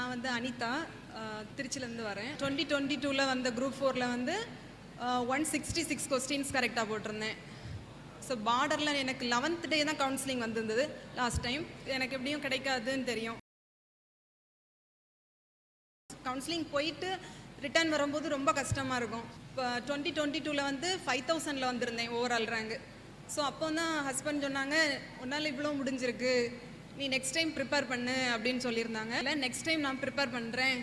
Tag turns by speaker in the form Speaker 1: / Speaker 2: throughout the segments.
Speaker 1: நான் வந்து அனிதா, திருச்சிலேருந்து வரேன். 2022 வந்த குரூப் 4 வந்து 166 கொஸ்டின்ஸ் கரெக்டாக போட்டிருந்தேன். ஸோ பார்டரில் எனக்கு 11th டே தான் கவுன்சிலிங் வந்திருந்தது லாஸ்ட் டைம். எனக்கு எப்படியும் கிடைக்காதுன்னு தெரியும். கவுன்சிலிங் போயிட்டு ரிட்டர்ன் வரும்போது ரொம்ப கஷ்டமாக இருக்கும். இப்போ 2022 வந்து 5000 வந்திருந்தேன் ஓவரால் ரேங்கு. ஸோ அப்போ தான் ஹஸ்பண்ட் சொன்னாங்க, உன்னால் இவ்வளோ முடிஞ்சிருக்கு, நீ நெக்ஸ்ட் டைம் ப்ரிப்பேர் பண்ணு அப்படின்னு சொல்லியிருந்தாங்க. இல்லை, நெக்ஸ்ட் டைம் நான் ப்ரிப்பேர் பண்ணுறேன்.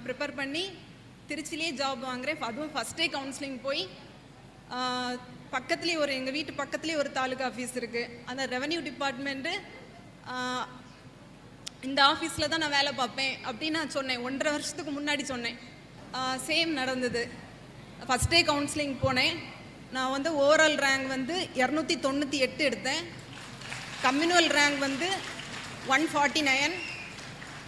Speaker 1: ப்ரிப்பேர் பண்ணி திருச்சிலேயே ஜாப் வாங்குறேன். அதுவும் ஃபஸ்ட்டே கவுன்சிலிங் போய் பக்கத்துலேயே எங்கள் வீட்டு பக்கத்துலேயே ஒரு தாலுகா ஆஃபீஸ் இருக்குது. அந்த ரெவன்யூ டிபார்ட்மெண்ட்டு இந்த ஆஃபீஸில் தான் நான் வேலை பார்ப்பேன் அப்படின்னு நான் சொன்னேன். 1.5 வருஷத்துக்கு முன்னாடி சொன்னேன். சேம் நடந்தது. ஃபஸ்ட்டே கவுன்சிலிங் போனேன். நான் வந்து ஓவரால் ரேங்க் வந்து 298 எடுத்தேன். கம்யூனல் ரேங்க் வந்து 149.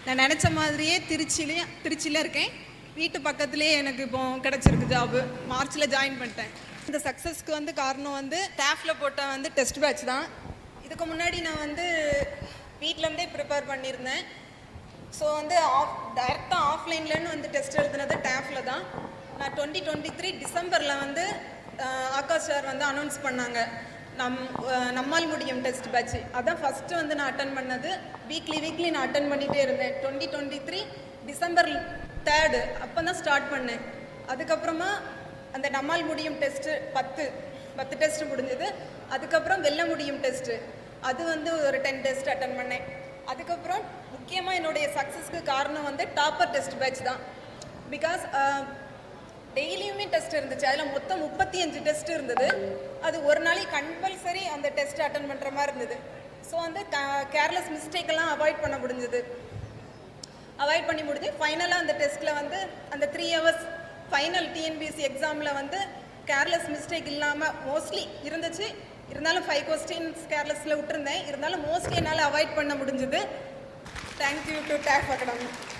Speaker 1: நான் நினச்ச மாதிரியே திருச்சியில் இருக்கேன். வீட்டு பக்கத்துலேயே எனக்கு இப்போ கிடச்சிருக்கு ஜாபு. மார்ச்சில் ஜாயின் பண்ணிட்டேன். இந்த சக்ஸஸ்க்கு வந்து காரணம் வந்து ஸ்டாஃபில் போட்ட வந்து டெஸ்ட் பேட்ச் தான். இதுக்கு முன்னாடி நான் வந்து வீட்டிலேருந்தே ப்ரிப்பேர் பண்ணியிருந்தேன். ஸோ வந்து டைரெக்டாக ஆஃப்லைன்லேன்னு வந்து டெஸ்ட் எழுதுனது டேஃபில் தான். நான் 2023 டிசம்பரில் வந்து ஆகாஷ் சார் வந்து அனௌன்ஸ் பண்ணாங்க, நம்மால் முடியும் டெஸ்ட் பேட்ச். அதான் ஃபஸ்ட்டு வந்து நான் அட்டன் பண்ணது. வீக்லி நான் அட்டன் பண்ணிகிட்டே இருந்தேன். 2023 டிசம்பர் 3 அப்போ தான் ஸ்டார்ட் பண்ணேன். அதுக்கப்புறமா அந்த நம்மால் முடியும் டெஸ்ட்டு 10 டெஸ்ட்டு முடிஞ்சது. அதுக்கப்புறம் வெல்ல முடியும் டெஸ்ட்டு, அது வந்து ஒரு 10 டெஸ்ட் அட்டன் பண்ணேன். அதுக்கப்புறம் முக்கியமாக என்னுடைய சக்ஸஸ்க்கு காரணம் வந்து டாப்பர் டெஸ்ட் பேட்ச் தான். பிகாஸ் டெய்லியுமே டெஸ்ட் இருந்துச்சு. அதில் மொத்தம் 35 டெஸ்ட் இருந்தது. அது ஒரு நாளைக்கு கம்பல்சரி அந்த டெஸ்ட் அட்டன் பண்ணுற மாதிரி இருந்தது. ஸோ வந்து கேர்லெஸ் மிஸ்டேக்கெல்லாம் அவாய்ட் பண்ண முடிஞ்சது. ஃபைனலாக அந்த டெஸ்ட்டில் வந்து அந்த 3 hours ஃபைனல் டிஎன்பிஎஸ்சி எக்ஸாமில் வந்து கேர்லெஸ் மிஸ்டேக் இல்லாமல் மோஸ்ட்லி இருந்துச்சு. இருந்தாலும் 5 கொஸ்டின்ஸ் கேர்லெஸில் விட்டுருந்தேன். இருந்தாலும் மோஸ்ட்லி என்னால் அவாய்ட் பண்ண முடிஞ்சது. தேங்க்யூ டு டேஃப் அகாடமி.